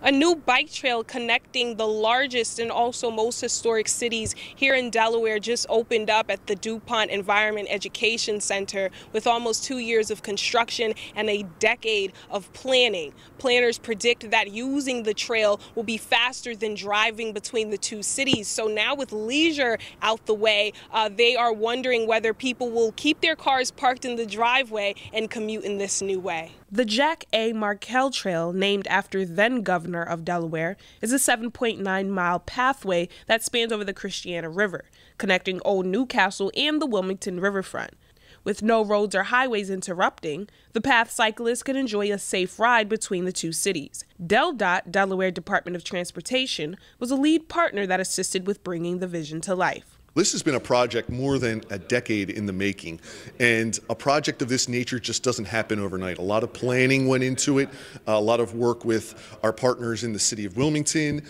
A new bike trail connecting the largest and also most historic cities here in Delaware just opened up at the DuPont Environment Education Center with almost 2 years of construction and a decade of planning. Planners predict that using the trail will be faster than driving between the two cities. So now with leisure out the way, they are wondering whether people will keep their cars parked in the driveway and commute in this new way. The Jack A. Markell Trail, named after then Governor of Delaware, is a 7.9-mile pathway that spans over the Christiana River, connecting Old Newcastle and the Wilmington riverfront. With no roads or highways interrupting, the path cyclists can enjoy a safe ride between the two cities. DelDOT, Delaware Department of Transportation, was a lead partner that assisted with bringing the vision to life. This has been a project more than a decade in the making, and a project of this nature just doesn't happen overnight. A lot of planning went into it, a lot of work with our partners in the city of Wilmington,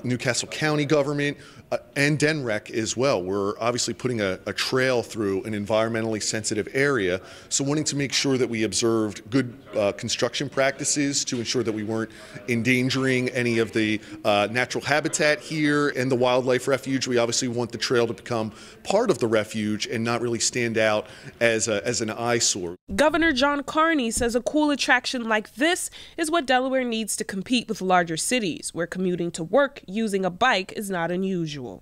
Newcastle County government, and DenRec as well. We're obviously putting a trail through an environmentally sensitive area, so wanting to make sure that we observed good construction practices to ensure that we weren't endangering any of the natural habitat here and the wildlife refuge. We obviously want the trail to become part of the refuge and not really stand out as an eyesore. Governor John Carney says a cool attraction like this is what Delaware needs to compete with larger cities, where commuting to work using a bike is not unusual.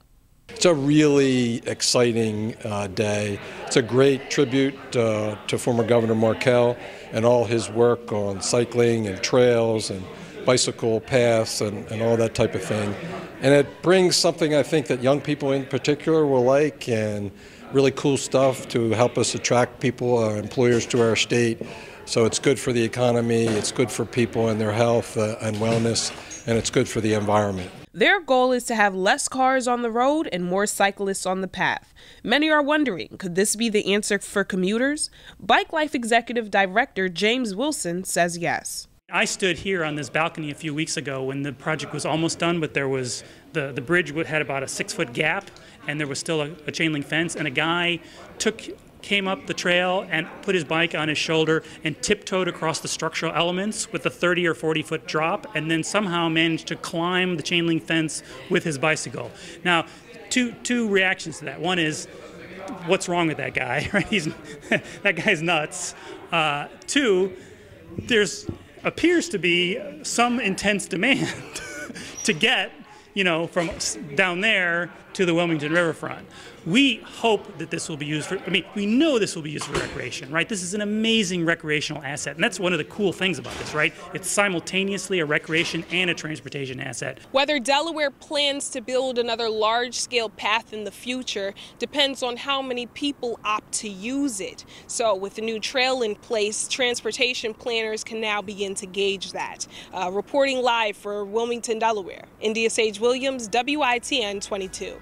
It's a really exciting day. It's a great tribute to former Governor Markell and all his work on cycling and trails and bicycle paths and all that type of thing. And it brings something I think that young people in particular will like, and really cool stuff to help us attract people, our employers, to our state. So it's good for the economy, it's good for people and their health and wellness, and it's good for the environment. Their goal is to have less cars on the road and more cyclists on the path. Many are wondering, could this be the answer for commuters? Bike Life Executive Director James Wilson says yes. I stood here on this balcony a few weeks ago when the project was almost done, but there was the bridge had about a 6-foot gap, and there was still a chain link fence, and a guy came up the trail and put his bike on his shoulder and tiptoed across the structural elements with a 30 or 40-foot drop, and then somehow managed to climb the chain link fence with his bicycle. Now, two reactions to that. One is, what's wrong with that guy? Right? That guy's nuts. Two, there's appears to be some intense demand to get, from down there to the Wilmington riverfront. We hope that this will be used we know this will be used for recreation, right? This is an amazing recreational asset, and that's one of the cool things about this, right? It's simultaneously a recreation and a transportation asset. Whether Delaware plans to build another large-scale path in the future depends on how many people opt to use it. So with the new trail in place, transportation planners can now begin to gauge that. Reporting live for Wilmington, Delaware, India Sage Williams, WITN 22.